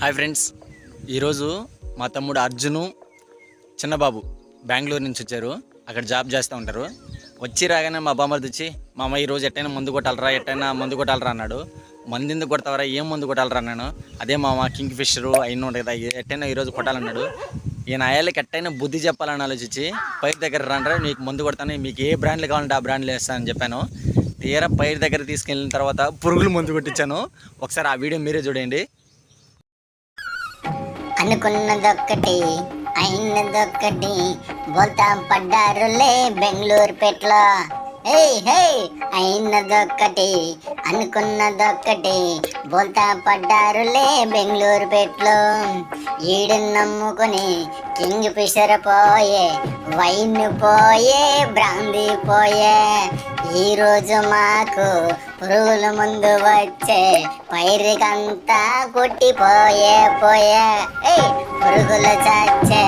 Hi friends, ఈరోజు మా తమ్ముడు అర్జును చిన్నబాబు బెంగళూరు నుంచి వచ్చారు. అక్కడ జాబ్ చేస్తూ ఉంటారు. వచ్చి రాగానే మా బామ్మర్ది వచ్చి, మా అమ్మ ఈరోజు ఎట్టైనా మందు కొట్టాలరా అన్నాడు. మందు ఎందుకు కొడతావరా, ఏం మందు కొట్టాలరా అన్నాను. అదే మామ కింగ్ ఫిషరు అయిన ఉంటుంది కదా, ఎట్టైనా ఈరోజు కొట్టాలన్నాడు. ఈయన అయ్యాలకి ఎట్టైనా బుద్ధి చెప్పాలని ఆలోచించి పైరు దగ్గర రాండ్రా, మీకు మందు కొడతాను, మీకు ఏ బ్రాండ్లు కావాలంటే ఆ బ్రాండ్లు వేస్తానని చెప్పాను. తీరా పైరు దగ్గర తీసుకెళ్ళిన తర్వాత పురుగులు మందు కొట్టించాను. ఒకసారి ఆ వీడియో మీరే చూడండి. అనుకున్నదొక్కటి అయినదొక్కటి బోల్తా పడ్డారులే బెంగళూరు పెట్లో. అయినదొక్కటి అనుకున్నదొక్కటి బోల్తా పడ్డారులే బెంగళూరు పెట్లో. ఈడు నమ్ముకుని కింగ్ ఫిషర్ పోయే, వైన్ పోయే, బ్రాందీ పోయే. ఈరోజు మాకు పురుగుల ముందు వచ్చే, పైరికంతా కొట్టిపోయే పురుగులు చచ్చే.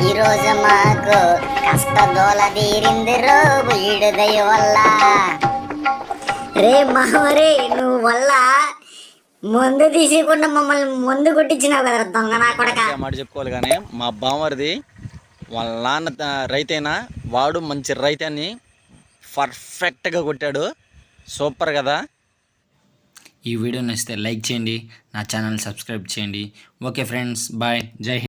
ఈరోజు మాకు కష్టదోల తీరింది రోజు ఈడు దయ వల్ల. రే మామరే, నువ్వు వల్ల ముందు తీసేయకుండా మమ్మల్ని ముందు కొట్టించినావు కదా దొంగ నా కొడక. మాట చెప్పుకోవాలి కానీ మా బామ్మరిది వాళ్ళ నాన్న రైతైనా వాడు మంచి రైతని పర్ఫెక్ట్గా కొట్టాడు. సూపర్ కదా. ఈ వీడియో నచ్చితే లైక్ చేయండి, నా ఛానల్ సబ్స్క్రైబ్ చేయండి. ఓకే ఫ్రెండ్స్, బాయ్, జై హింద్.